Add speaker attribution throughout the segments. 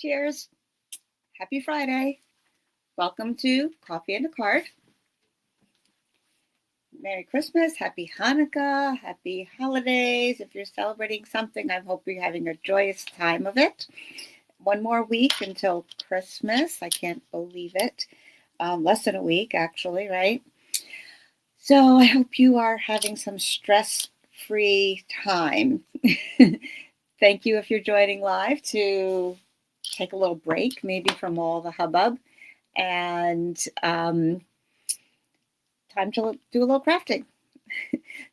Speaker 1: Cheers. Happy Friday. Welcome to Coffee and a Card. Merry Christmas. Happy Hanukkah. Happy holidays. If you're celebrating something, I hope you're having a joyous time of it. One more week until Christmas. I can't believe it. Less than a week, actually, right? So I hope you are having some stress-free time. Thank you if you're joining live to take a little break, maybe from all the hubbub, and time to do a little crafting.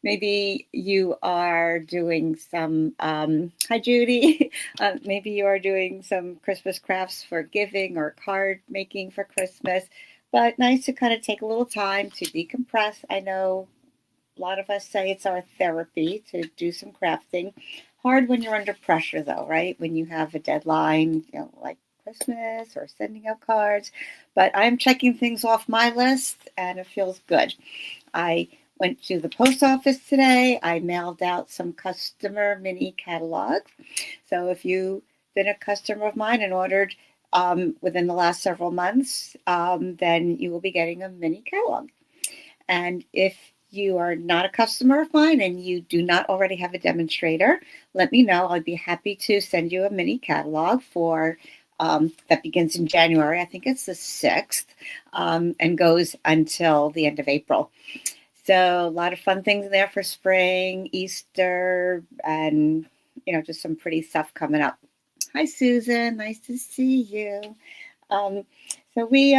Speaker 1: Maybe you are doing some, hi Judy, maybe you are doing some Christmas crafts for giving or card making for Christmas, but nice to kind of take a little time to decompress. I know a lot of us say it's our therapy to do some crafting. Hard when you're under pressure though, right? When you have a deadline, like Christmas or sending out cards. But I'm checking things off my list and it feels good. I went to the post office today. I mailed out some customer mini catalogs. So if you've been a customer of mine and ordered within the last several months, then you will be getting a mini catalog. And if you are not a customer of mine and you do not already have a demonstrator, let me know. I'd be happy to send you a mini catalog for that begins in January. I think it's the 6th and goes until the end of April. So a lot of fun things in there for spring, Easter, and just some pretty stuff coming up. Hi, Susan. Nice to see you. So we,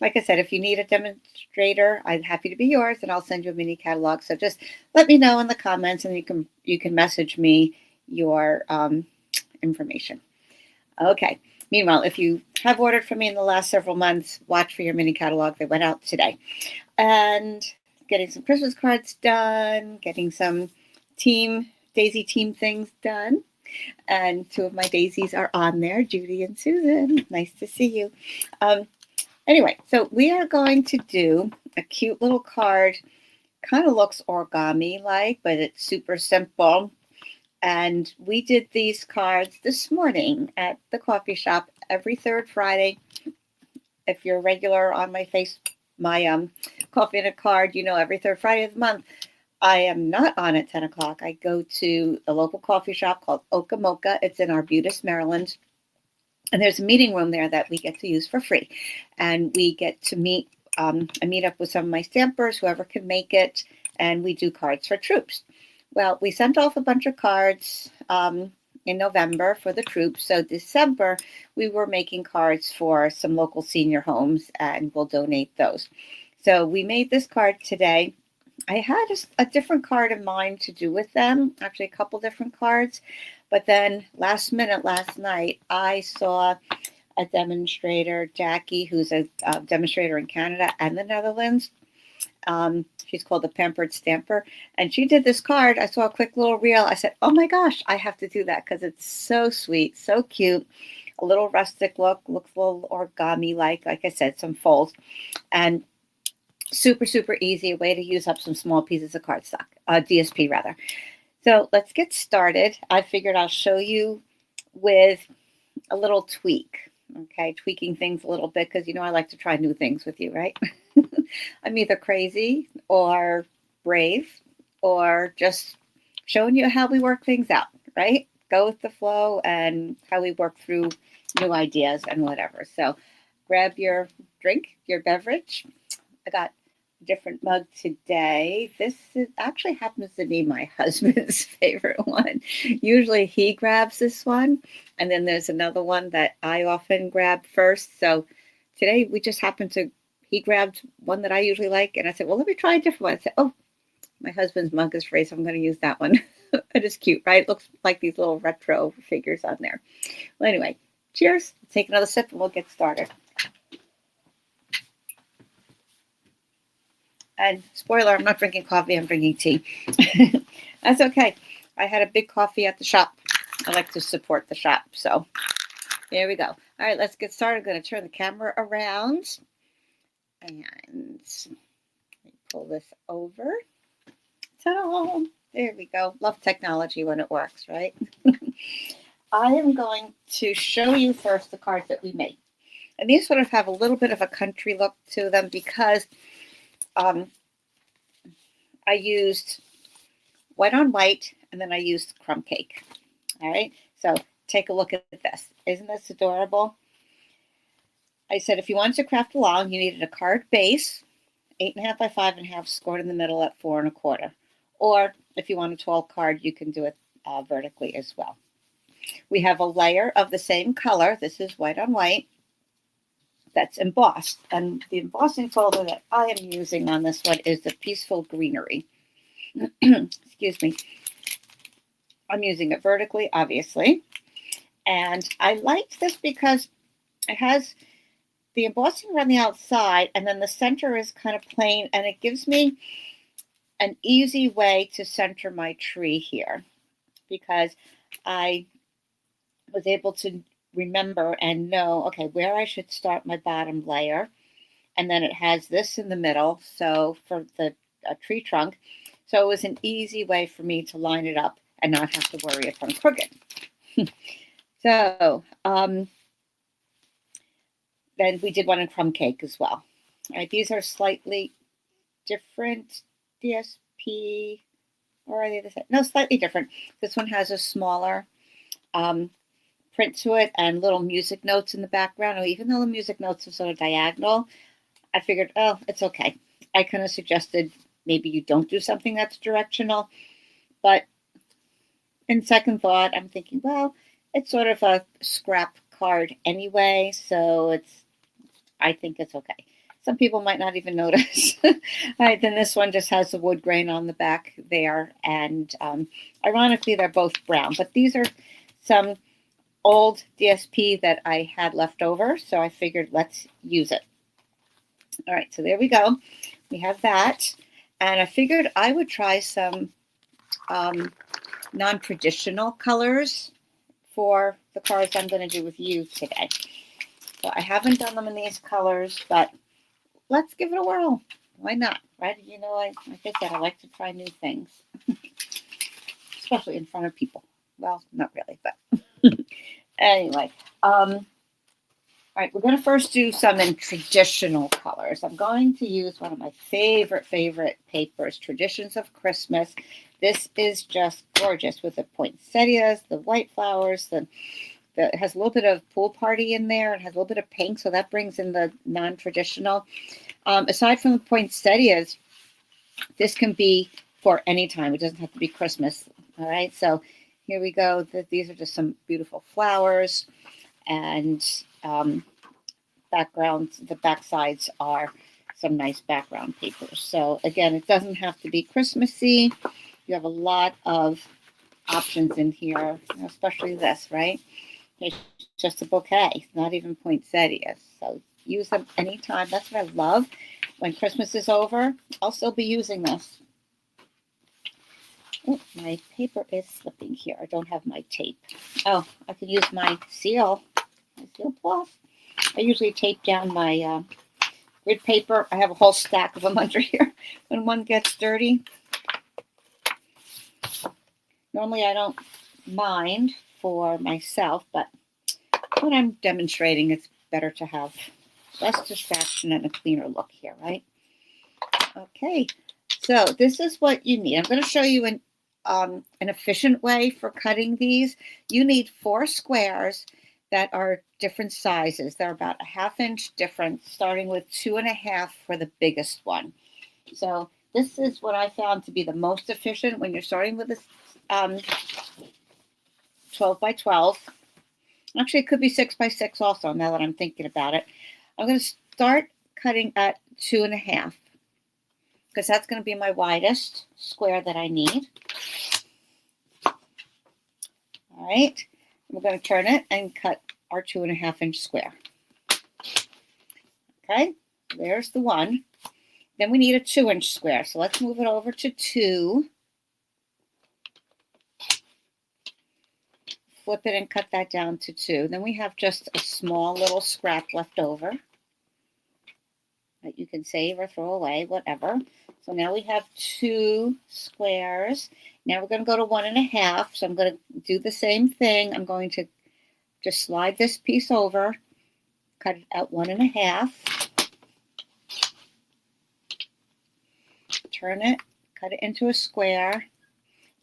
Speaker 1: like I said, if you need a demonstrator, I'm happy to be yours, and I'll send you a mini catalog. So just let me know in the comments, and you can message me your information. Okay. Meanwhile, if you have ordered from me in the last several months, watch for your mini catalog. They went out today. And getting some Christmas cards done, getting some Daisy team things done. And two of my daisies are on there, Judy and Susan. Nice to see you. Anyway, so we are going to do a cute little card. Kind of looks origami-like, but it's super simple. And we did these cards this morning at the coffee shop every third Friday. If you're regular on my Coffee and a Card, every third Friday of the month, I am not on at 10 o'clock. I go to a local coffee shop called Oka Mocha. It's in Arbutus, Maryland. And there's a meeting room there that we get to use for free. And we get to meet, I meet up with some of my stampers, whoever can make it, and we do cards for troops. Well, we sent off a bunch of cards in November for the troops. So December, we were making cards for some local senior homes, and we'll donate those. So we made this card today. I had a different card in mind to do with them, actually a couple different cards. But then last night, I saw a demonstrator, Jackie, who's a demonstrator in Canada and the Netherlands. She's called the Pampered Stamper. And she did this card. I saw a quick little reel. I said, oh my gosh, I have to do that because it's so sweet, so cute. A little rustic look, looks a little origami-like I said, some folds. And super, super easy, a way to use up some small pieces of cardstock, DSP rather. So let's get started. I figured I'll show you with a little tweak. Okay, tweaking things a little bit because I like to try new things with you, right? I'm either crazy or brave or just showing you how we work things out, right? Go with the flow and how we work through new ideas and whatever. So grab your drink, your beverage. I got a different mug today. This actually happens to be my husband's favorite one. Usually he grabs this one, and then there's another one that I often grab first. So today we just happened to, he grabbed one that I usually like, and I said, well, let me try a different one. I said, oh, my husband's mug is free, so I'm going to use that one. It is cute, right? It looks like these little retro figures on there. Well, anyway, cheers. Take another sip and we'll get started. And spoiler, I'm not drinking coffee, I'm drinking tea. That's okay. I had a big coffee at the shop. I like to support the shop. So there we go. All right, let's get started. I'm going to turn the camera around. And let me pull this over. Ta-da! There we go. Love technology when it works, right? I am going to show you first the cards that we made. And these sort of have a little bit of a country look to them because I used white on white and then I used crumb cake. All right, so take a look at this. Isn't this adorable? I said if you wanted to craft along, you needed a card base, 8.5 by 5.5, scored in the middle at 4.25. Or if you want a tall card, you can do it vertically as well. We have a layer of the same color. This is white on white. That's embossed. And the embossing folder that I am using on this one is the Peaceful Greenery. Excuse me. I'm using it vertically, obviously. And I liked this because it has the embossing around the outside, and then the center is kind of plain, and it gives me an easy way to center my tree here because I was able to remember and know, okay, where I should start my bottom layer. And then it has this in the middle, so for the tree trunk. So it was an easy way for me to line it up and not have to worry if I'm crooked. So then we did one in crumb cake as well. All right, these are slightly different DSP, or are they the same? No, slightly different. This one has a smaller print to it and little music notes in the background. Even though the music notes are sort of diagonal, I figured, oh, it's okay. I kind of suggested maybe you don't do something that's directional. But in second thought, I'm thinking, well, it's sort of a scrap card anyway, so I think it's okay. Some people might not even notice. All right, then this one just has the wood grain on the back there, and ironically, they're both brown. But these are some old DSP that I had left over, so I figured let's use it. All right, so there we go. We have that, and I figured I would try some non-traditional colors for the cards I'm going to do with you today. So I haven't done them in these colors, but let's give it a whirl. Why not, right? You know, like I said, I like to try new things, especially in front of people. Well, not really, but anyway. All right, we're going to first do some in traditional colors. I'm going to use one of my favorite papers, Traditions of Christmas. This is just gorgeous with the poinsettias, the white flowers, it has a little bit of pool party in there. It has a little bit of pink, so that brings in the non-traditional. Aside from the poinsettias, this can be for any time. It doesn't have to be Christmas. All right, so here we go. These are just some beautiful flowers, and backgrounds. The back sides are some nice background papers. So again, it doesn't have to be Christmassy. You have a lot of options in here, especially this, right? It's just a bouquet, not even poinsettias. So use them anytime. That's what I love. When Christmas is over, I'll still be using this. Oh, my paper is slipping here. I don't have my tape. Oh, I can use my seal plus. I usually tape down my grid paper. I have a whole stack of them under here. When one gets dirty, normally I don't mind for myself, but when I'm demonstrating, it's better to have less distraction and a cleaner look here, right? Okay, so this is what you need. I'm going to show you an efficient way for cutting these. You need 4 squares that are different sizes. They're about a 1/2 inch difference, starting with 2.5 for the biggest one. So this is what I found to be the most efficient when you're starting with this 12 by 12. Actually, it could be 6 by 6 also, now that I'm thinking about it. I'm going to start cutting at 2.5 because that's going to be my widest square that I need. All right. We're going to turn it and cut our 2.5 inch square. Okay, there's the one. Then we need a 2 inch square. So let's move it over to 2. Flip it and cut that down to 2. Then we have just a small little scrap left over that you can save or throw away, whatever. So now we have 2 squares. Now we're going to go to 1.5. So I'm going to do the same thing. I'm going to just slide this piece over, cut it at 1.5, turn it, cut it into a square.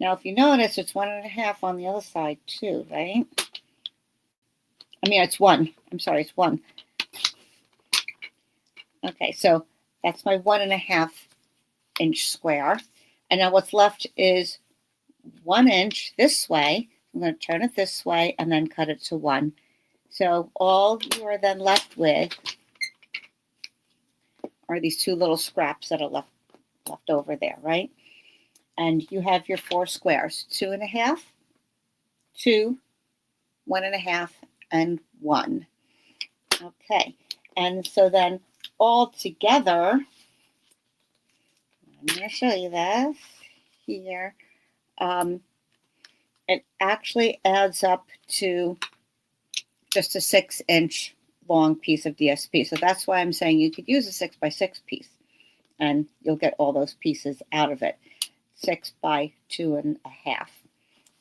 Speaker 1: Now, if you notice, it's 1.5 on the other side too, right? I mean, it's 1. I'm sorry, it's 1. Okay, so that's my 1.5 inch square. And now what's left is 1 inch this way. I'm going to turn it this way and then cut it to 1. So all you are then left with are these 2 little scraps that are left over there, right? And you have your 4 squares, 2.5, 2, 1.5, and 1. Okay, and so then all together, I'm going to show you this here. It actually adds up to just a 6-inch long piece of DSP. So that's why I'm saying you could use a 6x6 piece and you'll get all those pieces out of it. 6 by 2.5.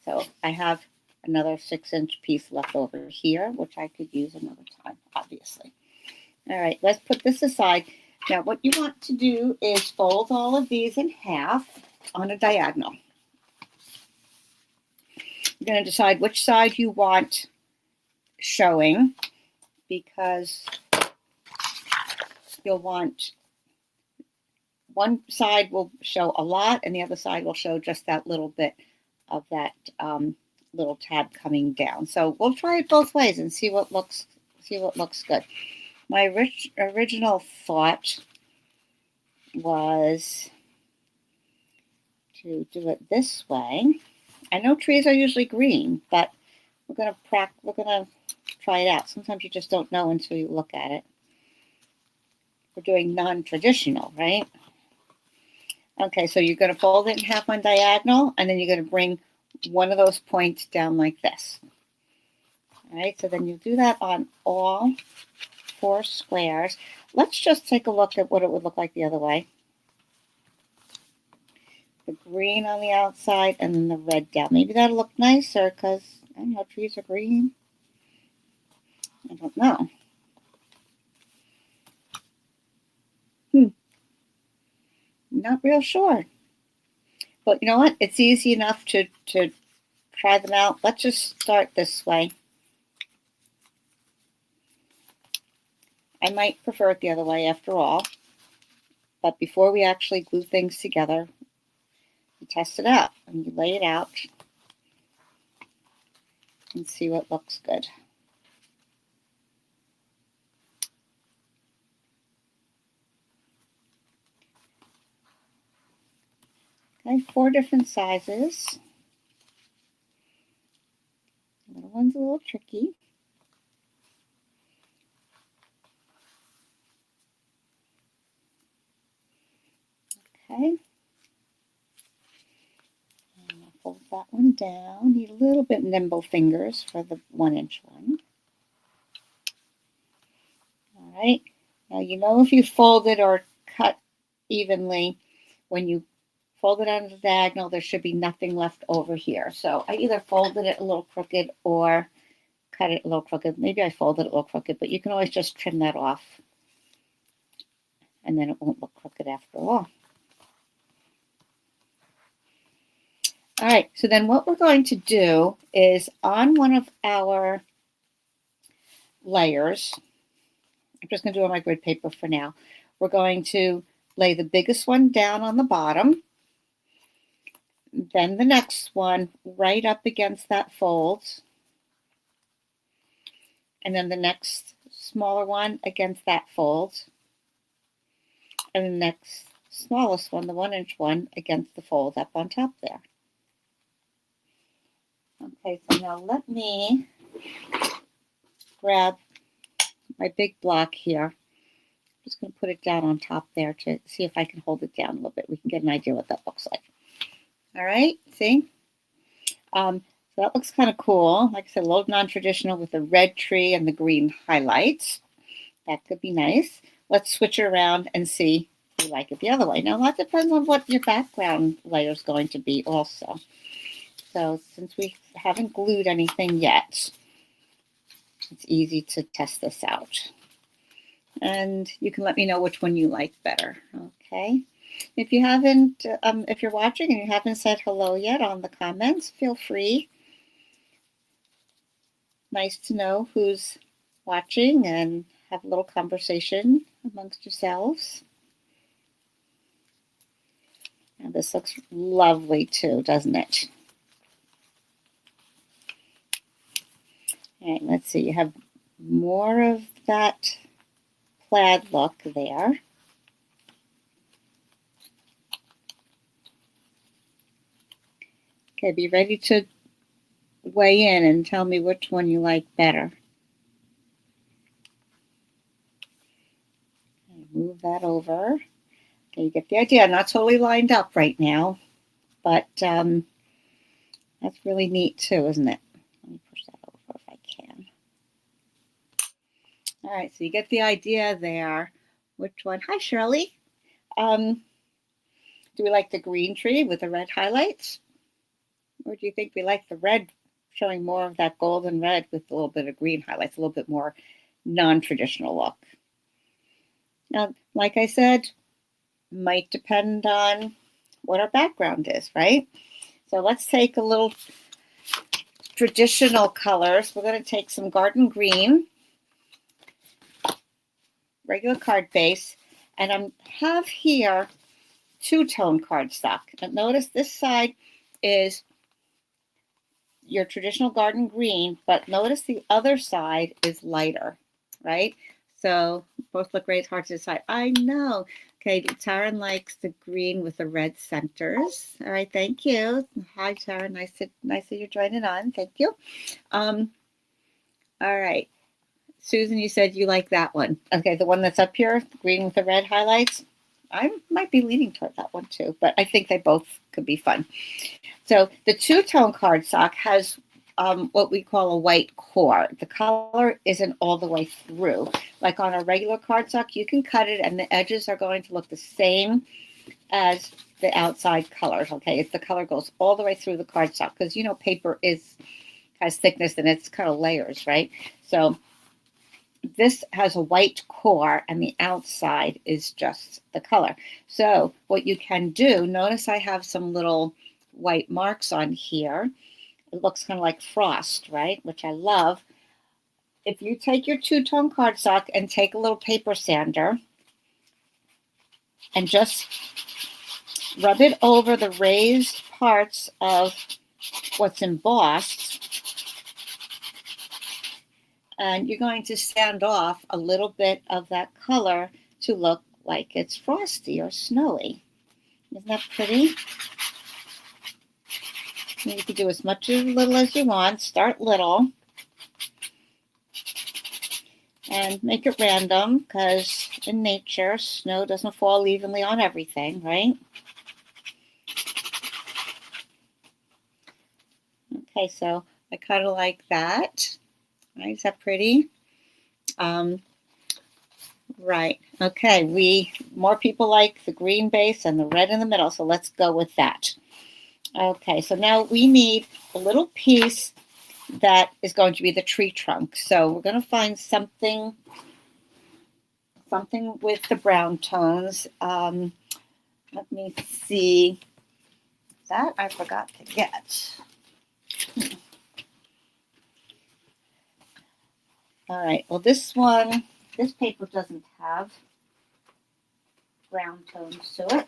Speaker 1: So I have another 6-inch piece left over here, which I could use another time, obviously. All right, let's put this aside. Now, what you want to do is fold all of these in half on a diagonal. You're going to decide which side you want showing, because you'll want one side will show a lot and the other side will show just that little bit of that little tab coming down. So we'll try it both ways and see what looks good. My original thought was to do it this way. I know trees are usually green, but we're gonna try it out. Sometimes you just don't know until you look at it. We're doing non-traditional, right? Okay, so you're going to fold it in half on diagonal, and then you're going to bring one of those points down like this. All right, so then you do that on all 4 squares. Let's just take a look at what it would look like the other way. The green on the outside and then the red down. Maybe that'll look nicer because, I don't know, trees are green. I don't know. Not real sure. But you know what? It's easy enough to try them out. Let's just start this way. I might prefer it the other way after all. But before we actually glue things together, you test it out and you lay it out and see what looks good. Okay, 4 different sizes. The little one's a little tricky. Okay. And I'll fold that one down. Need a little bit nimble fingers for the 1-inch one. All right. Now you know if you fold it or cut evenly, when you fold it on the diagonal, there should be nothing left over here. So I either folded it a little crooked or cut it a little crooked. Maybe I folded it a little crooked, but you can always just trim that off. And then it won't look crooked after all. All right, so then what we're going to do is on one of our layers, I'm just going to do it on my grid paper for now. We're going to lay the biggest one down on the bottom, then the next one right up against that fold, and then the next smaller one against that fold, and the next smallest one, the 1-inch one, against the fold up on top there. Okay, so now let me grab my big block here. I'm just going to put it down on top there to see if I can hold it down a little bit. We can get an idea what that looks like. All right, see? So that looks kind of cool. Like I said, a little non-traditional with the red tree and the green highlights. That could be nice. Let's switch it around and see you like it the other way. Now, that depends on what your background layer is going to be also. So since we haven't glued anything yet, it's easy to test this out. And you can let me know which one you like better, okay? If you haven't, if you're watching and you haven't said hello yet on the comments, feel free. Nice to know who's watching and have a little conversation amongst yourselves. And this looks lovely too, doesn't it? All right, let's see. You have more of that plaid look there. Okay, be ready to weigh in and tell me which one you like better. Okay, move that over. Okay, you get the idea. Not totally lined up right now, but that's really neat too, isn't it? Let me push that over if I can. All right, so you get the idea there. Which one? Hi, Shirley. Do we like the green tree with the red highlights? Or do you think we like the red showing more of that golden red with a little bit of green highlights, a little bit more non-traditional look? Now, like I said, might depend on what our background is, right? So let's take a little traditional colors. We're going to take some garden green, regular card base, and I have here two-tone cardstock. And notice this side is your traditional garden green, but notice the other side is lighter, right? So both look great. It's hard to decide. I know. Okay, Taryn likes the green with the red centers. All right, thank you. Hi, Taryn. Nice that you're joining on. Thank you. All right. Susan, you said you like that one. Okay, the one that's up here, the green with the red highlights. I might be leaning toward that one too, but I think they both could be fun. So the two-tone cardstock has what we call a white core. The color isn't all the way through. Like on a regular cardstock, you can cut it and the edges are going to look the same as the outside colors, okay? If the color goes all the way through the cardstock, because you know paper has thickness and it's kind of layers, right? So this has a white core and the outside is just the color. So what you can do, notice I have some little white marks on here. It looks kind of like frost, right? Which I love. If you take your two-tone cardstock and take a little paper sander and just rub it over the raised parts of what's embossed, and you're going to sand off a little bit of that color to look like it's frosty or snowy. Isn't that pretty? You can do as much or little as you want. Start little. And make it random, because in nature, snow doesn't fall evenly on everything, right? Okay, so I kind of like that. Right, is that pretty? Right. Okay, more people like the green base and the red in the middle, so let's go with that. Okay, so now we need a little piece that is going to be the tree trunk. So we're going to find something with the brown tones. Let me see. That I forgot to get. All right, well this paper doesn't have brown tones to it.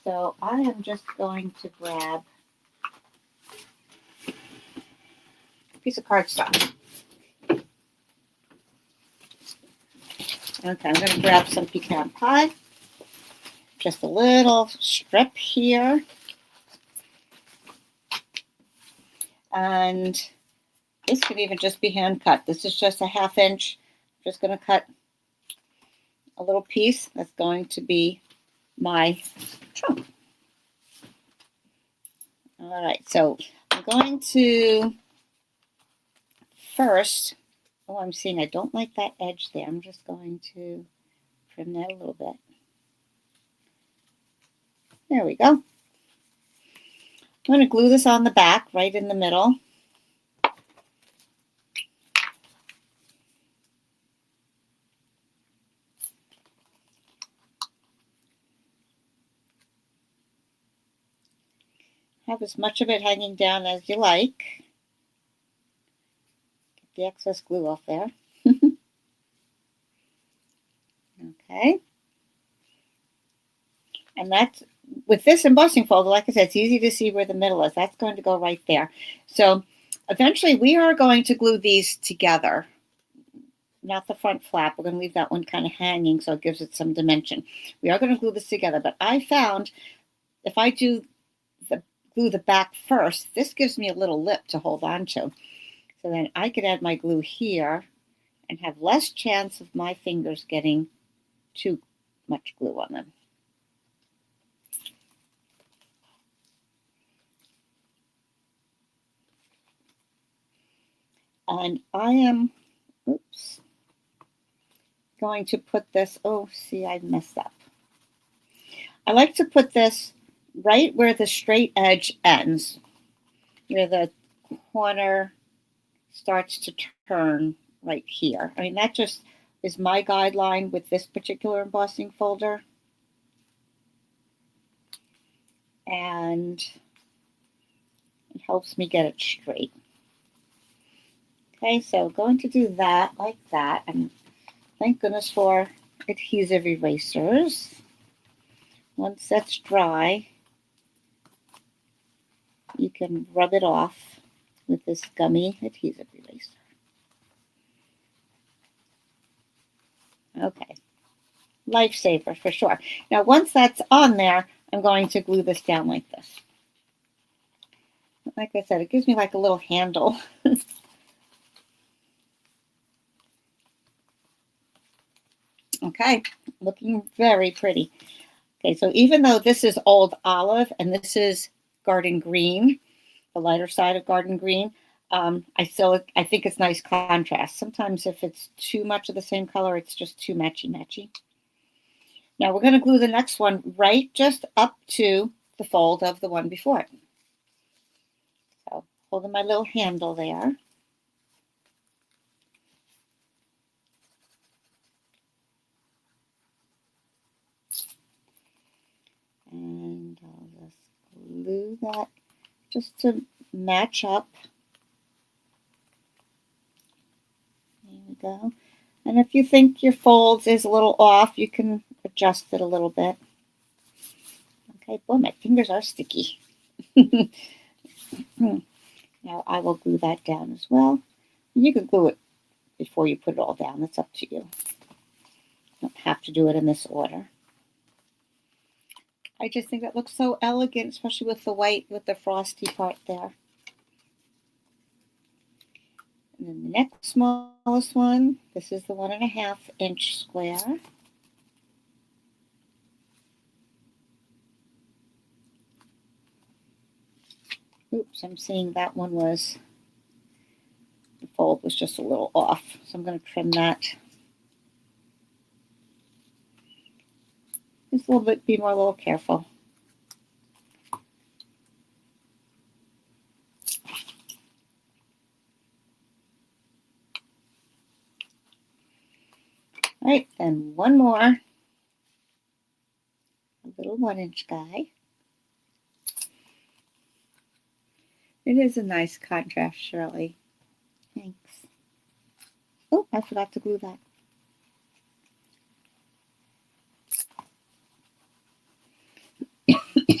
Speaker 1: So I am just going to grab a piece of cardstock. Okay, I'm going to grab some pecan pie. Just a little strip here. And this could even just be hand cut. This is just a 1/2 inch. I'm just going to cut a little piece that's going to be my trunk. All right, so I'm going to first, I'm seeing I don't like that edge there. I'm just going to trim that a little bit. There we go. I'm going to glue this on the back, right in the middle. Have as much of it hanging down as you like. Get the excess glue off there. Okay. And that's, with this embossing folder, like I said, it's easy to see where the middle is. That's going to go right there. So eventually we are going to glue these together. Not the front flap. We're going to leave that one kind of hanging so it gives it some dimension. We are going to glue this together. But I found if I do glue the back first, this gives me a little lip to hold on to. So then I could add my glue here and have less chance of my fingers getting too much glue on them. And I am, going to put this, oh, see, I messed up. I like to put this right where the straight edge ends, where the corner starts to turn right here. I mean, that just is my guideline with this particular embossing folder. And it helps me get it straight. Okay, so going to do that like that. And thank goodness for adhesive erasers. Once that's dry, you can rub it off with this gummy adhesive eraser. Okay, lifesaver for sure. Now, once that's on there, I'm going to glue this down like this. Like I said, it gives me like a little handle. Okay, looking very pretty. Okay, so even though this is old olive and this is garden green, the lighter side of garden green, I think it's nice contrast. Sometimes if it's too much of the same color, it's just too matchy-matchy. Now we're going to glue the next one right just up to the fold of the one before it. So holding my little handle there. And I'll just glue that just to match up. There we go. And if you think your folds is a little off, you can adjust it a little bit. Okay, boy, my fingers are sticky. Now I will glue that down as well. You can glue it before you put it all down. That's up to you. You don't have to do it in this order. I just think that looks so elegant, especially with the white, with the frosty part there. And then the next smallest one, this is the 1.5 inch square. Oops, I'm seeing that one was, the fold was just a little off. So I'm going to trim that. Just a little bit, be more a little careful. All right, then one more. A little 1 inch guy. It is a nice contrast, Shirley. Thanks. Oh, I forgot to glue that.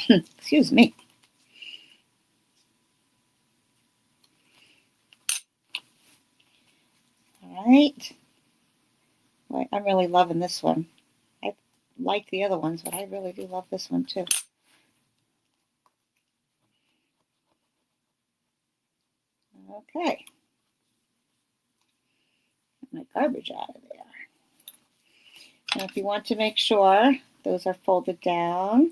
Speaker 1: Excuse me. All right. Well, I'm really loving this one. I like the other ones, but I really do love this one too. Okay. Get my garbage out of there. And if you want to make sure those are folded down,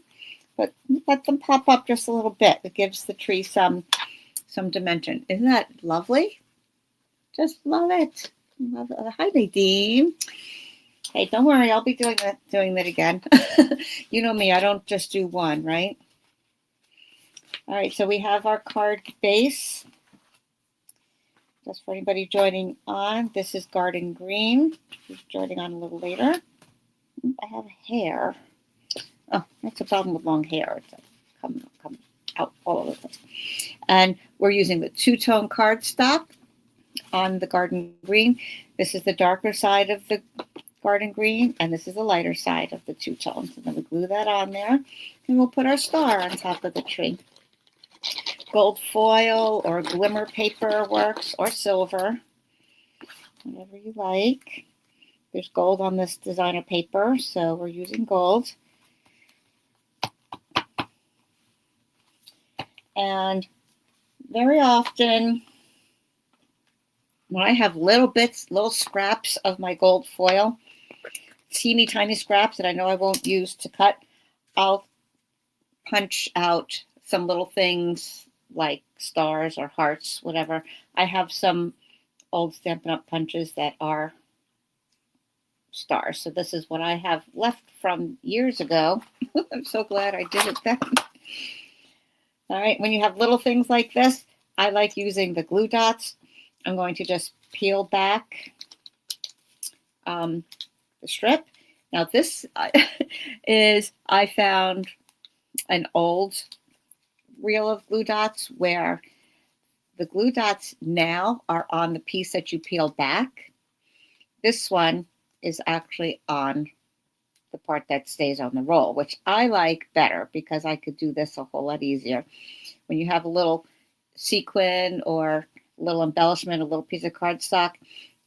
Speaker 1: but let them pop up just a little bit. It gives the tree some dimension. Isn't that lovely? Just love it. Love it. Hi, Nadine. Hey, don't worry, I'll be doing that again. You know me, I don't just do one, right? All right, so we have our card base. Just for anybody joining on, this is Garden Green. Who's joining on a little later? I have hair. Oh, that's a problem with long hair. It's come out all over the place. And we're using the two-tone cardstock on the Garden Green. This is the darker side of the Garden Green, and this is the lighter side of the two tones. And then we glue that on there, and we'll put our star on top of the tree. Gold foil or glimmer paper works, or silver, whatever you like. There's gold on this designer paper, so we're using gold. And very often, when I have little bits, little scraps of my gold foil, teeny tiny scraps that I know I won't use to cut, I'll punch out some little things like stars or hearts, whatever. I have some old Stampin' Up! Punches that are stars. So this is what I have left from years ago. I'm so glad I did it then. All right, when you have little things like this, I like using the glue dots. I'm going to just peel back the strip. Now this is, I found an old reel of glue dots where the glue dots now are on the piece that you peel back. This one is actually on the part that stays on the roll, which I like better because I could do this a whole lot easier. When you have a little sequin or a little embellishment, a little piece of cardstock,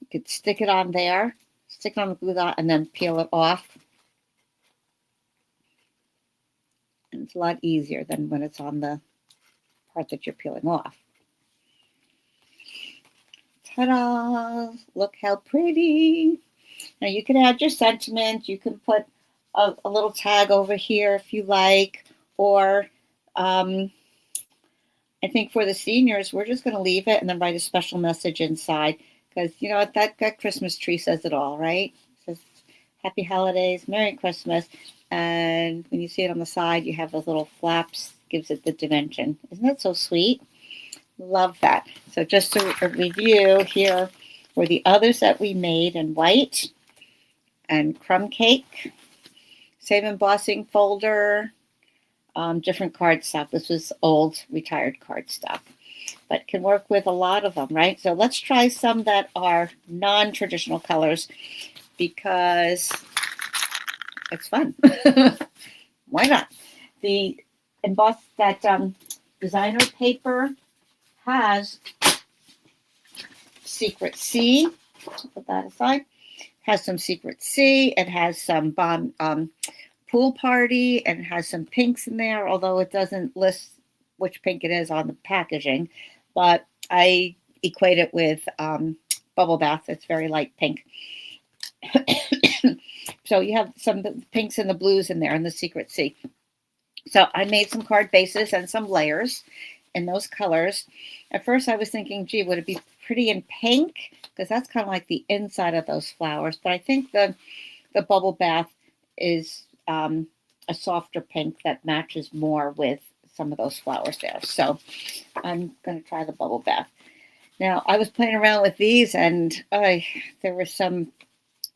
Speaker 1: you could stick it on there, stick it on the glue dot, and then peel it off. And it's a lot easier than when it's on the part that you're peeling off. Ta-da! Look how pretty. Now you can add your sentiment. You can put a little tag over here if you like. Or I think for the seniors, we're just going to leave it and then write a special message inside. Because, you know, that Christmas tree says it all, right? It says, Happy Holidays, Merry Christmas. And when you see it on the side, you have those little flaps. Gives it the dimension. Isn't that so sweet? Love that. So just to review, here were the others that we made in white and crumb cake, save embossing folder, different cardstock. This was old retired cardstock, but can work with a lot of them, right? So let's try some that are non-traditional colors because it's fun. Why not? The embossed that designer paper has Secret Sea. Put that aside. Has some Secret Sea. It has some Pool Party, and it has some pinks in there, although it doesn't list which pink it is on the packaging. But I equate it with Bubble Bath. It's very light pink. So you have some of the pinks and the blues in there in the Secret Sea. So I made some card bases and some layers in those colors. At first I was thinking, gee, would it be pretty in pink? Because that's kind of like the inside of those flowers. But I think the Bubble Bath is a softer pink that matches more with some of those flowers there. So I'm going to try the Bubble Bath. Now, I was playing around with these, and there were some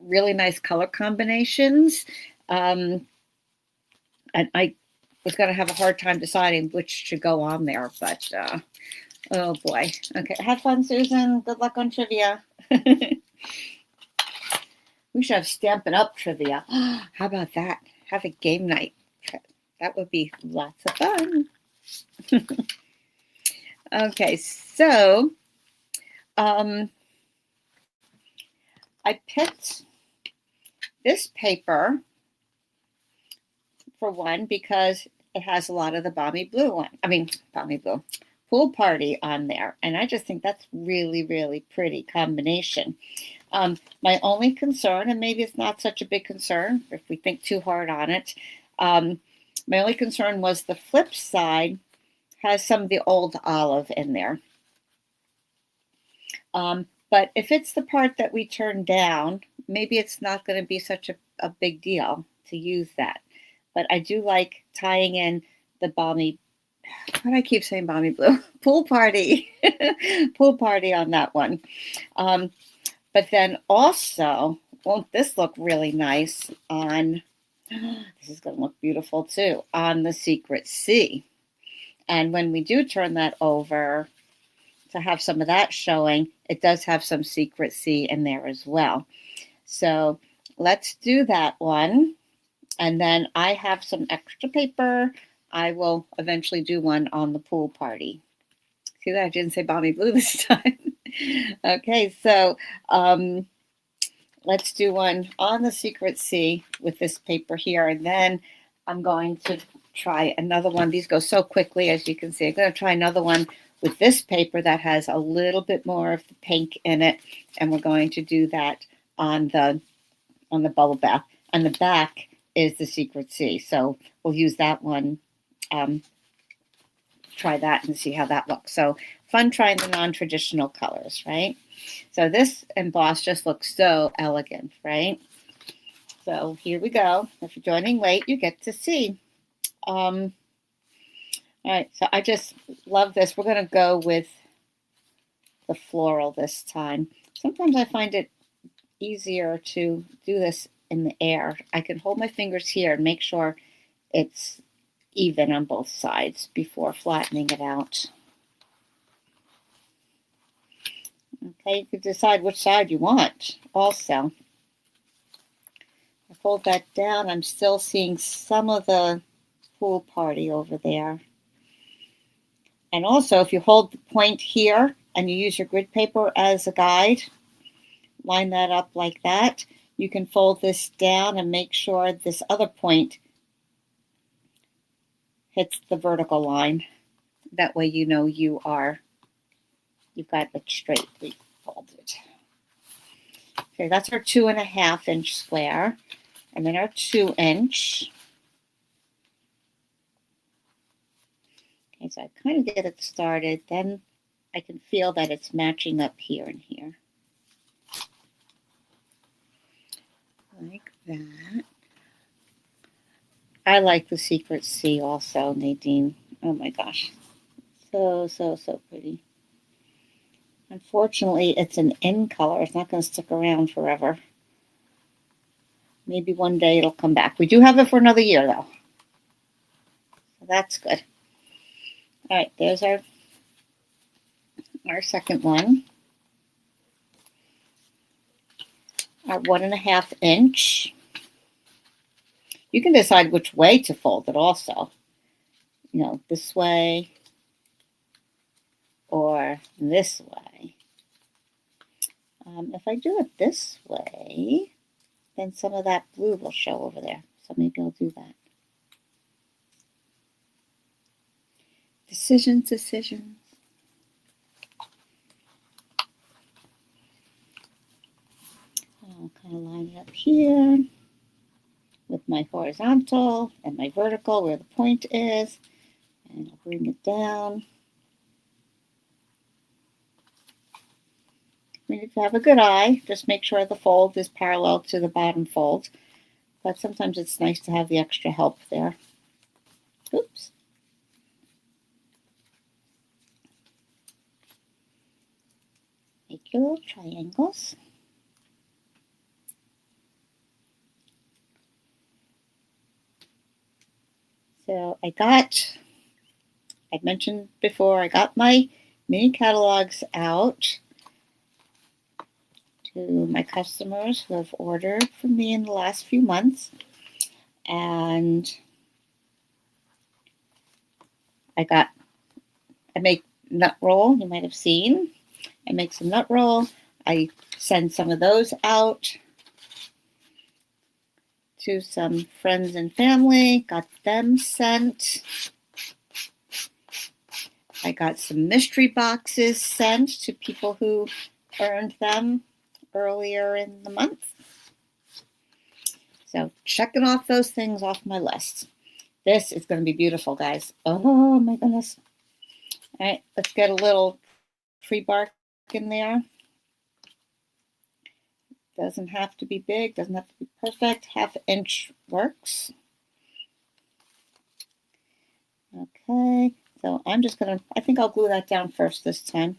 Speaker 1: really nice color combinations. And I was going to have a hard time deciding which should go on there, but oh boy. Okay, have fun, Susan. Good luck on trivia. We should have Stampin' Up! Trivia. How about that? Have a game night. That would be lots of fun. Okay, so I picked this paper for one because it has a lot of the Balmy Blue Pool Party on there. And I just think that's really, really pretty combination. My only concern, and maybe it's not such a big concern if we think too hard on it, my only concern was the flip side has some of the old olive in there. But if it's the part that we turn down, maybe it's not going to be such a big deal to use that. But I do like tying in the balmy, why do I keep saying balmy blue? Pool party. Pool party on that one. But then also, won't this look really nice on, this is going to look beautiful too, on the Secret Sea. And when we do turn that over to have some of that showing, it does have some Secret Sea in there as well. So let's do that one. And then I have some extra paper. I will eventually do one on the pool party. See that? I didn't say balmy blue this time. Okay, so let's do one on the Secret Sea with this paper here. And then I'm going to try another one. These go so quickly, as you can see. I'm going to try another one with this paper that has a little bit more of the pink in it. And we're going to do that on the bubble bath. On the back is the Secret Sea. So we'll use that one. Try that and see how that looks. So fun trying the non-traditional colors, right? So this emboss just looks so elegant, right? So here we go. If you're joining late, you get to see. All right, so I just love this. We're going to go with the floral this time. Sometimes I find it easier to do this in the air. I can hold my fingers here and make sure it's even on both sides before flattening it out. Okay, you can decide which side you want also. I fold that down. I'm still seeing some of the pool party over there. And also, if you hold the point here and you use your grid paper as a guide, line that up like that. You can fold this down and make sure this other point hits the vertical line. That way you know you've got it straightly folded. Okay, that's our 2.5 inch square. And then our 2 inch. Okay, so I kind of get it started. Then I can feel that it's matching up here and here. Like that. I like the Secret Sea also, Nadine. Oh my gosh. So, so, so pretty. Unfortunately, it's an in color. It's not going to stick around forever. Maybe one day it'll come back. We do have it for another year, though. So that's good. All right, there's our second one. Our 1.5 inch. You can decide which way to fold it also. You know, this way or this way. If I do it this way, then some of that blue will show over there. So maybe I'll do that. Decisions. I'll kind of line it up here with my horizontal and my vertical where the point is. And I'll bring it down. I mean, if you have a good eye, just make sure the fold is parallel to the bottom fold. But sometimes it's nice to have the extra help there. Oops. Make your little triangles. So I mentioned before, I got my mini catalogs out to my customers who have ordered from me in the last few months. And I make nut roll, you might have seen. I make some nut roll. I send some of those out to some friends and family, got them sent. I got some mystery boxes sent to people who earned them earlier in the month. So checking off those things off my list. This is going to be beautiful, guys. Oh my goodness. All right, let's get a little tree bark in there. Doesn't have to be big, doesn't have to be perfect. 1/2 inch works. Okay, so I'm just gonna, I think I'll glue that down first this time.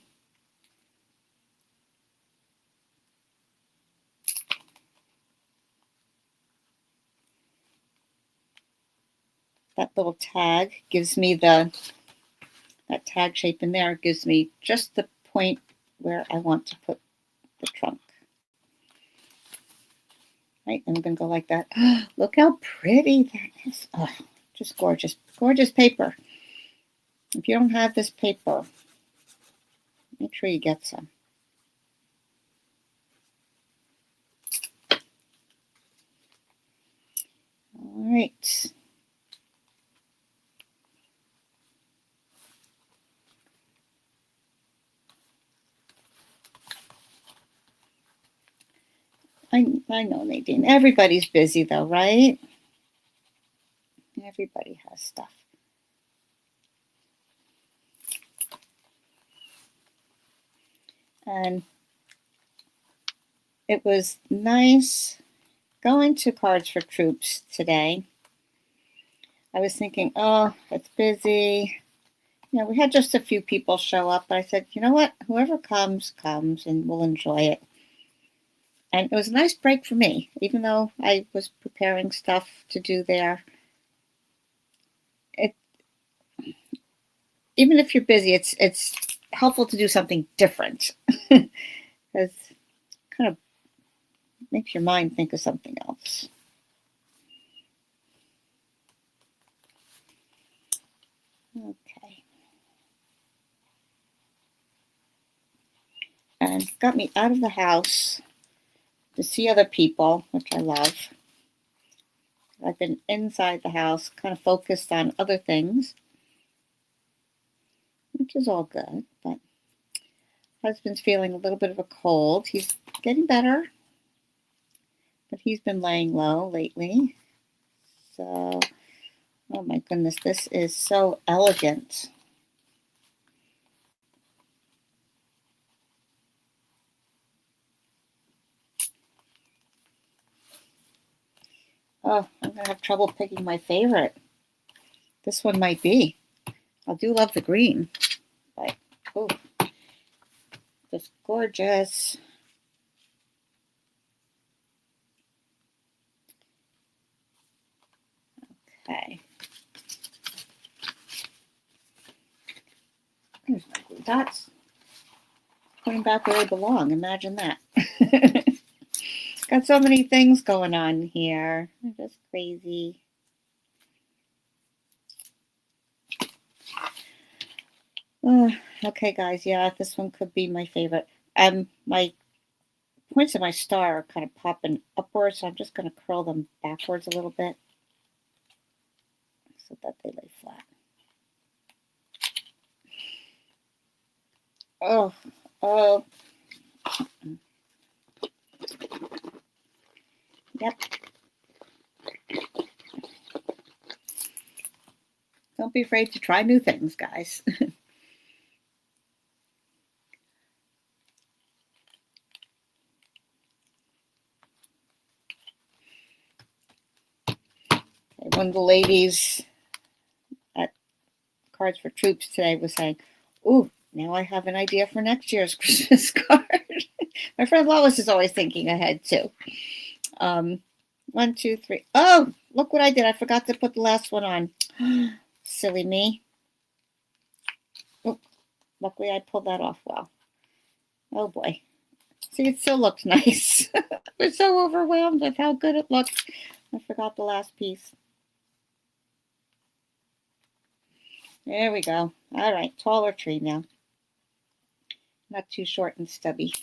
Speaker 1: That little tag gives me that tag shape in there gives me just the point where I want to put the trunk. Right, and we're gonna go like that. Look how pretty that is. Oh, just gorgeous, gorgeous paper. If you don't have this paper, make sure you get some. All right. I know, Nadine. Everybody's busy though, right? Everybody has stuff. And it was nice going to Cards for Troops today. I was thinking, oh, it's busy. You know, we had just a few people show up, but I said, you know what? Whoever comes, comes, and we'll enjoy it. And it was a nice break for me, even though I was preparing stuff to do there. Even if you're busy, it's helpful to do something different because it kind of makes your mind think of something else. Okay. And got me out of the house to see other people, which I love. I've been inside the house, kind of focused on other things, which is all good. But husband's feeling a little bit of a cold. He's getting better, but he's been laying low lately. So, oh my goodness, this is so elegant. Oh, I'm going to have trouble picking my favorite. This one might be. I do love the green, but oh, just gorgeous. Okay. There's my glue dots. Put them back where they belong. Imagine that. Got so many things going on here. I'm just crazy. Okay, guys. Yeah, this one could be my favorite. My points of my star are kind of popping upwards, so I'm just going to curl them backwards a little bit so that they lay flat. Oh. Yep. Don't be afraid to try new things, guys. One of the ladies at Cards for Troops today was saying, ooh, now I have an idea for next year's Christmas card. My friend Lois is always thinking ahead, too. 1, 2, 3. Oh, look what I did. I forgot to put the last one on. Silly me. Oh, luckily I pulled that off well. Oh, boy. See, it still looks nice. We're so overwhelmed with how good it looks. I forgot the last piece. There we go. All right, taller tree now. Not too short and stubby.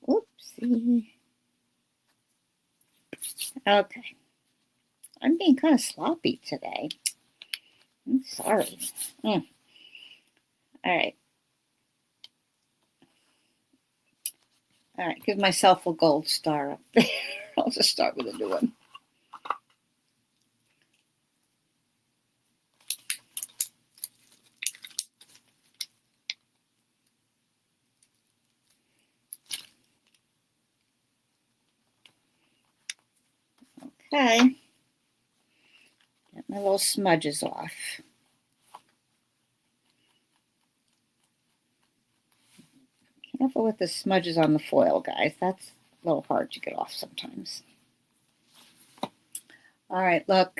Speaker 1: Oopsie. Okay. I'm being kind of sloppy today. I'm sorry. All right. All right, give myself a gold star up there. I'll just start with a new one. Okay. Get my little smudges off. Careful with the smudges on the foil, guys. That's a little hard to get off sometimes. All right, look.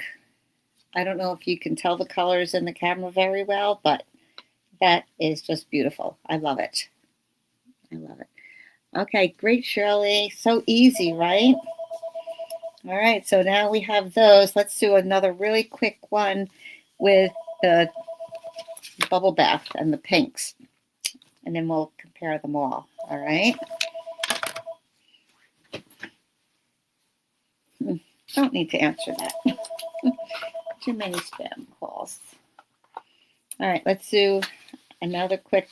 Speaker 1: I don't know if you can tell the colors in the camera very well, but that is just beautiful. I love it. I love it. Okay, great, Shirley. So easy, right? All right, so now we have those. Let's do another really quick one with the bubble bath and the pinks. And then we'll compare them all. All right. Don't need to answer that. Too many spam calls. All right, let's do another quick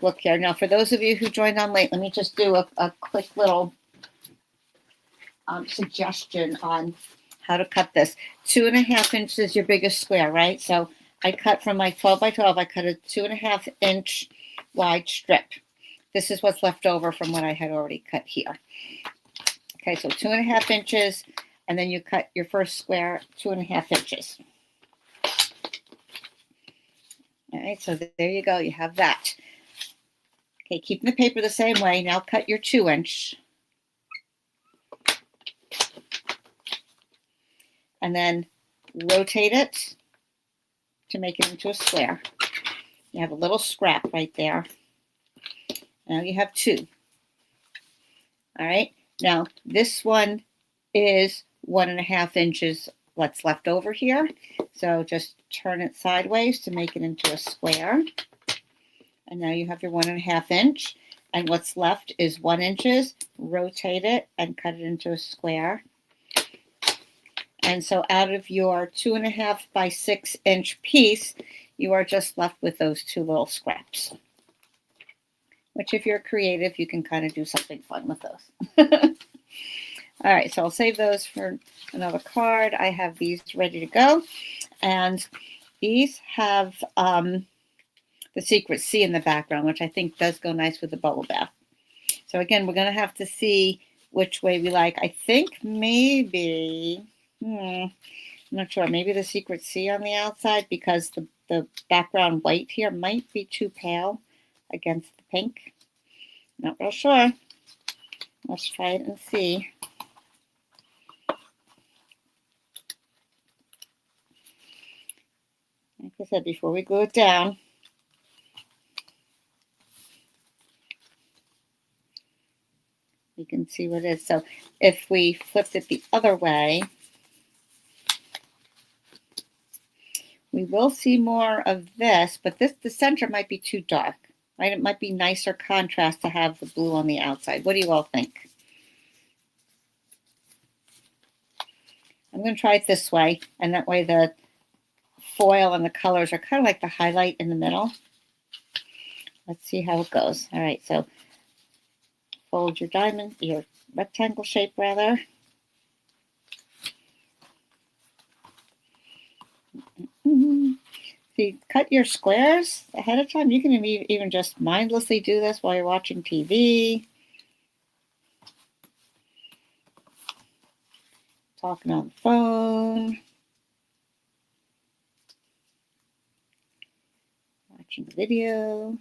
Speaker 1: look here. Now, for those of you who joined on late, let me just do a quick little suggestion on how to cut this. 2.5 inches is your biggest square, right? So I cut from my 12 by 12, I cut a 2.5 inch wide strip. This is what's left over from what I had already cut here. Okay, so 2.5 inches, and then you cut your first square 2.5 inches. All right, so there you go. You have that. Okay, keeping the paper the same way. Now cut your 2 inch. And then rotate it to make it into a square. You have a little scrap right there. Now you have 2. All right. Now this one is 1.5 inches what's left over here. So just turn it sideways to make it into a square. And now you have your 1.5 inch. And what's left is 1 inches. Rotate it and cut it into a square. And so out of your 2.5 by 6 inch piece, you are just left with those 2 little scraps. Which, if you're creative, you can kind of do something fun with those. All right, so I'll save those for another card. I have these ready to go. And these have the secret C in the background, which I think does go nice with the bubble bath. So again, we're going to have to see which way we like. I think maybe, I'm not sure, maybe the secret C on the outside, because the background white here might be too pale against the pink. Not real sure. Let's try it and see. Like I said, before we glue it down, you can see what it is. So if we flipped it the other way, we will see more of this, but the center might be too dark, right? It might be nicer contrast to have the blue on the outside. What do you all think? I'm going to try it this way, and that way the foil and the colors are kind of like the highlight in the middle. Let's see how it goes. All right, so fold your diamond, your rectangle shape rather. If you cut your squares ahead of time, you can even just mindlessly do this while you're watching TV, talking on the phone, watching a video.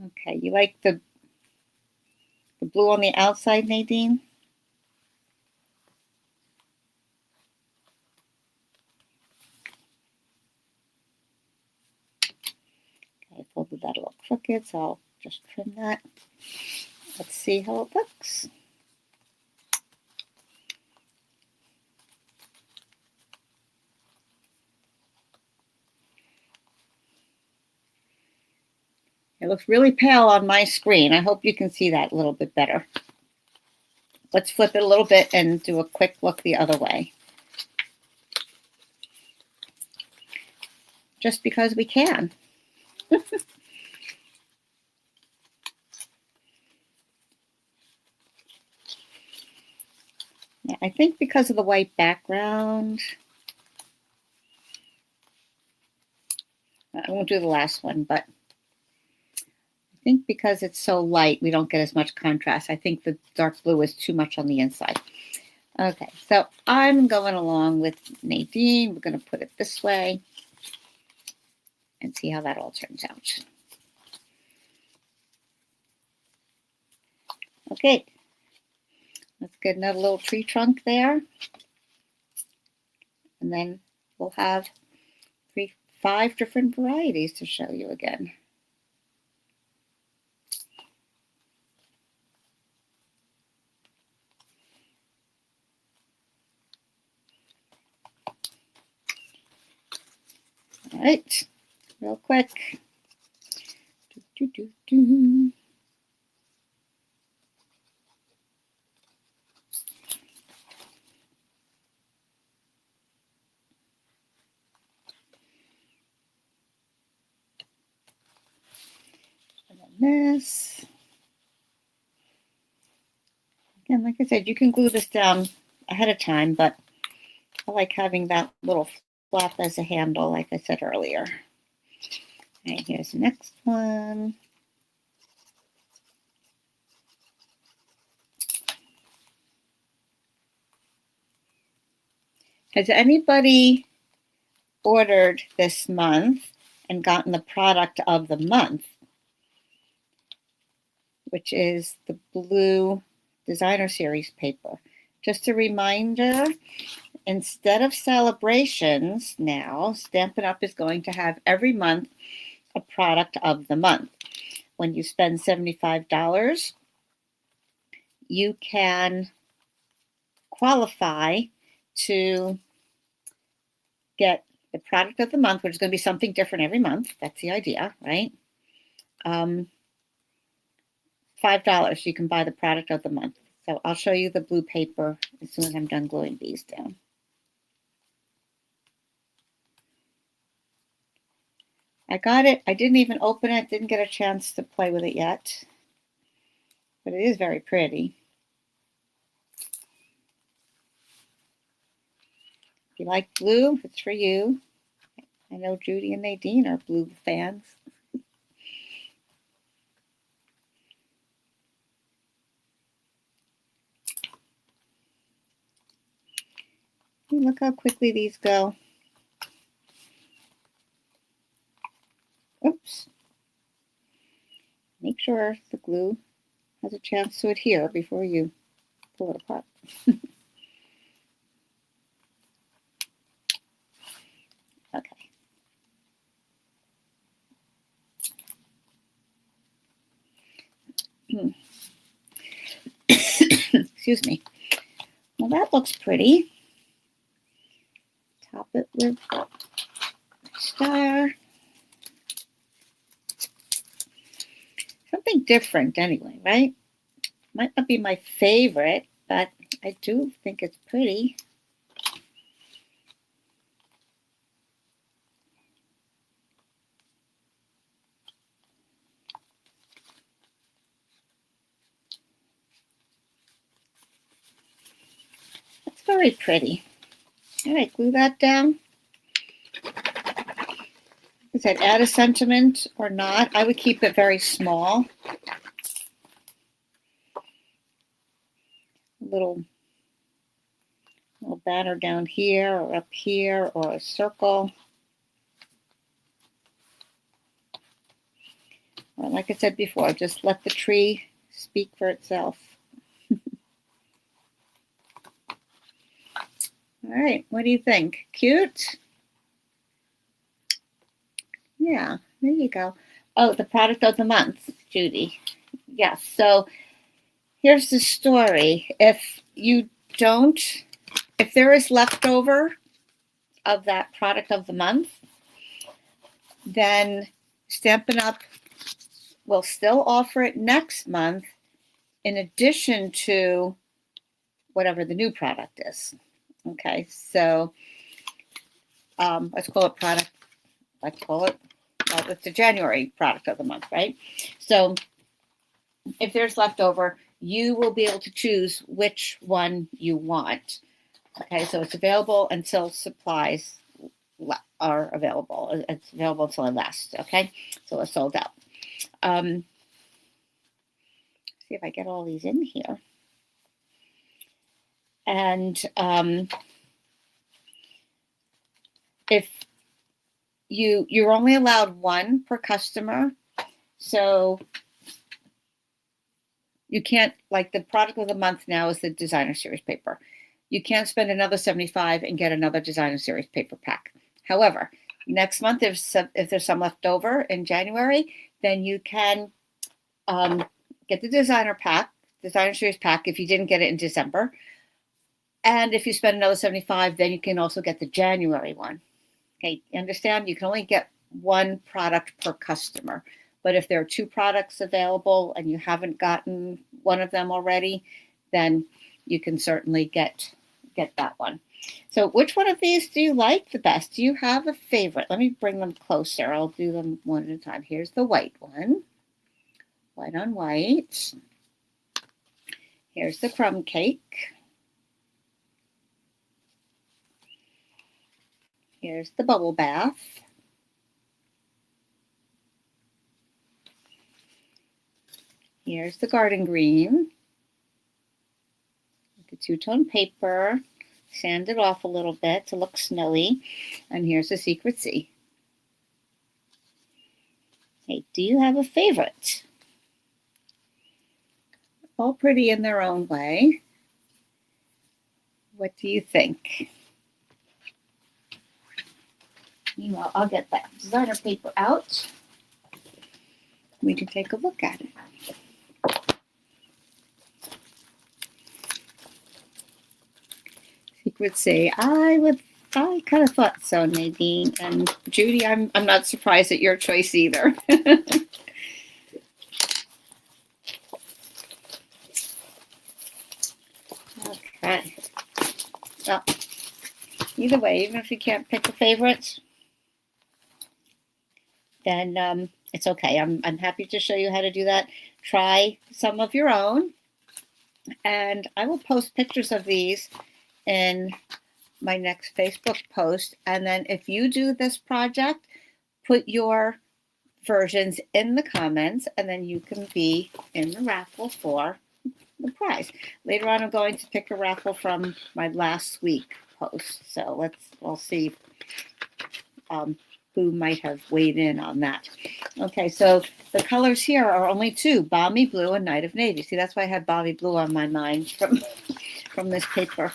Speaker 1: Okay, you like the blue on the outside, Nadine? Okay, I folded that a little crooked, so I'll just trim that. Let's see how it looks. It looks really pale on my screen. I hope you can see that a little bit better. Let's flip it a little bit and do a quick look the other way. Just because we can. Yeah, I think because of the white background, I won't do the last one, but I think because it's so light, we don't get as much contrast. I think the dark blue is too much on the inside. Okay, so I'm going along with Nadine. We're going to put it this way and see how that all turns out. Okay, let's get another little tree trunk there. And then we'll have 5 different varieties to show you again. All right, real quick. And then this. Again, like I said, you can glue this down ahead of time, but I like having that little flap as a handle, like I said earlier. All right, here's the next one. Has anybody ordered this month and gotten the product of the month, which is the blue designer series paper? Just a reminder, instead of celebrations now, Stampin' Up! Is going to have every month a product of the month. When you spend $75, you can qualify to get the product of the month, which is going to be something different every month. That's the idea, right? $5, you can buy the product of the month. So I'll show you the blue paper as soon as I'm done gluing these down. I got it. I didn't even open it. Didn't get a chance to play with it yet. But it is very pretty. If you like blue, it's for you. I know Judy and Nadine are blue fans. Look how quickly these go. Oops. Make sure the glue has a chance to adhere before you pull it apart. Okay. Excuse me. Well, that looks pretty. Top it with a star. Something different anyway, right? Might not be my favorite, but I do think it's pretty. That's very pretty. All right, glue that down. Is that add a sentiment or not? I would keep it very small. A little banner down here or up here or a circle. Or like I said before, just let the tree speak for itself. All right, what do you think? Cute? Yeah, there you go. Oh, the product of the month, Judy. Yes, so here's the story. If there is leftover of that product of the month, then Stampin' Up! Will still offer it next month in addition to whatever the new product is. Okay, so let's call it product. Let's call it, it's the January product of the month, right? So if there's leftover, you will be able to choose which one you want. Okay, so it's available until supplies are available. It's available until it lasts. Okay, so it's sold out. See if I get all these in here. And if you're only allowed one per customer, so you can't, like, the product of the month now is the designer series paper. You can't spend another $75 and get another designer series paper pack. However, next month, if there's some left over in January, then you can get the designer series pack if you didn't get it in December. And if you spend another $75, then you can also get the January one. Okay, you understand? You can only get one product per customer. But if there are two products available and you haven't gotten one of them already, then you can certainly get that one. So which one of these do you like the best? Do you have a favorite? Let me bring them closer. I'll do them one at a time. Here's the white one. White on white. Here's the crumb cake. Here's the bubble bath. Here's the garden green. The two-tone paper. Sand it off a little bit to look snowy. And here's the Secret Sea. Hey, do you have a favorite? All pretty in their own way. What do you think? Meanwhile, I'll get that designer paper out. We can take a look at it. Secret Sea. I kind of thought so, Nadine. And Judy, I'm not surprised at your choice either. Okay. Well, either way, even if you can't pick a favorite, then it's okay. I'm happy to show you how to do that. Try some of your own. And I will post pictures of these in my next Facebook post. And then if you do this project, put your versions in the comments, and then you can be in the raffle for the prize. Later on, I'm going to pick a raffle from my last week post. So we'll see who might have weighed in on that. Okay, so the colors here are only two, Balmy Blue and Night of Navy. See, that's why I had Balmy Blue on my mind from this paper.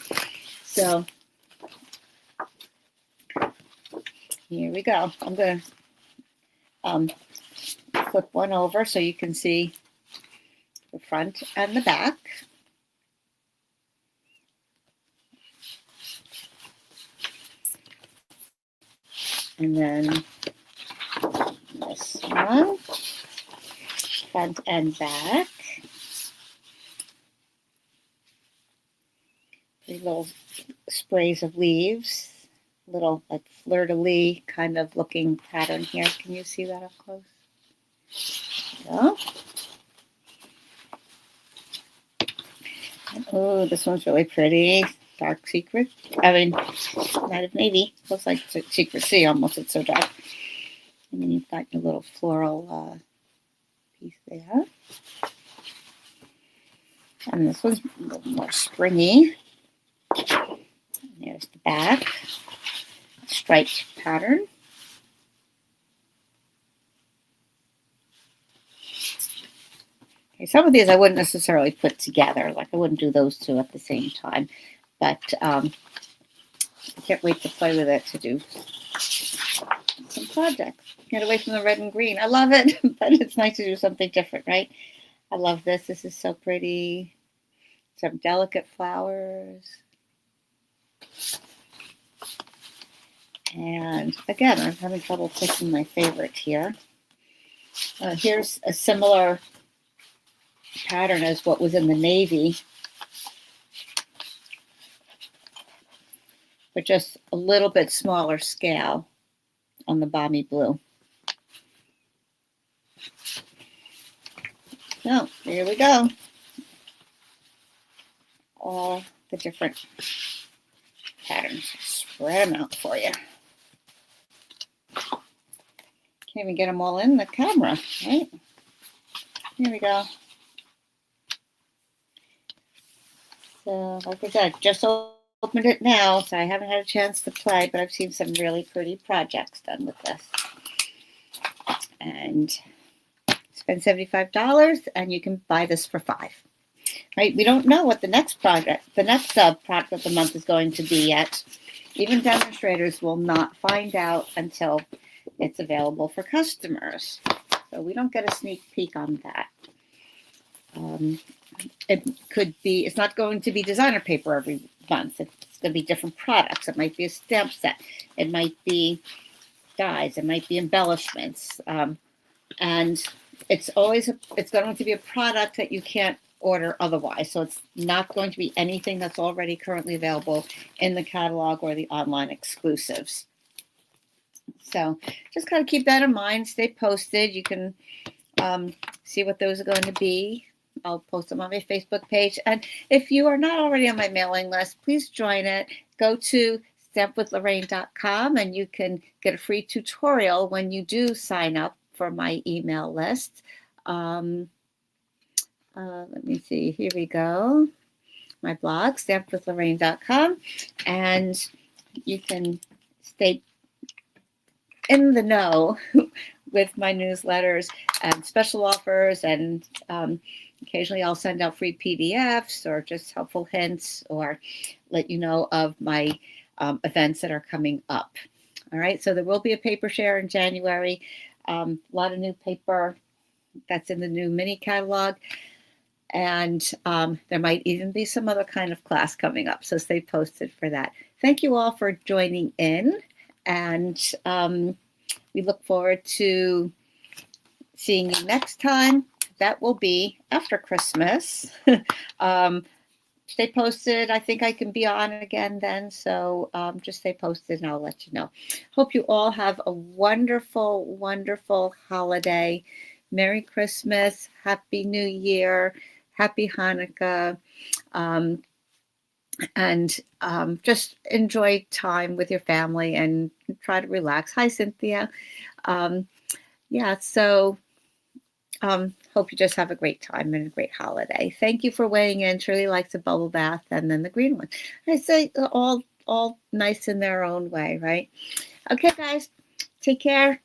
Speaker 1: So here we go. I'm going to flip one over so you can see the front and the back. And then this one, front and back. These little sprays of leaves, little like fleur-de-lis kind of looking pattern here. Can you see that up close? Yeah. Oh, this one's really pretty. Dark Secret. Night of Navy. Looks like Secret Sea almost. It's so dark. And then you've got your little floral piece there. And this one's a little more springy. And there's the back. Striped pattern. Okay, some of these I wouldn't necessarily put together. Like I wouldn't do those two at the same time. But I can't wait to play with it to do some projects. Get away from the red and green. I love it, but it's nice to do something different, right? I love this. This is so pretty. Some delicate flowers. And again, I'm having trouble picking my favorite here. Here's a similar pattern as what was in the navy, but just a little bit smaller scale on the Balmy Blue. So here we go. all the different patterns. Spread them out for you. Can't even get them all in the camera, right? Here we go. So, like I said, just opened it now, so I haven't had a chance to play, but I've seen some really pretty projects done with this. And spend $75, and you can buy this for $5. Right? We don't know what the next product of the month is going to be yet. Even demonstrators will not find out until it's available for customers. So we don't get a sneak peek on that. It could be, it's not going to be designer paper every month. It's going to be different products. It might be a stamp set. It might be dies. It might be embellishments. And it's going to be a product that you can't order otherwise. So it's not going to be anything that's already currently available in the catalog or the online exclusives. So just kind of keep that in mind. Stay posted. You can see what those are going to be. I'll post them on my Facebook page. And if you are not already on my mailing list, please join it. Go to stampwithlorraine.com and you can get a free tutorial when you do sign up for my email list. Let me see. Here we go. My blog, stampwithlorraine.com. And you can stay in the know with my newsletters and special offers, and occasionally I'll send out free PDFs or just helpful hints or let you know of my events that are coming up. All right, so there will be a paper share in January, a lot of new paper that's in the new mini catalog, and there might even be some other kind of class coming up, so stay posted for that. Thank you all for joining in, and we look forward to seeing you next time. That will be after Christmas. Stay posted. I think I can be on again then. So just stay posted and I'll let you know. Hope you all have a wonderful, wonderful holiday. Merry Christmas. Happy New Year. Happy Hanukkah. And just enjoy time with your family and try to relax. Hi, Cynthia. Hope you just have a great time and a great holiday. Thank you for weighing in. Shirley likes a bubble bath and then the green one. I say all nice in their own way, right? Okay, guys, take care.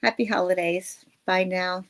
Speaker 1: Happy holidays. Bye now.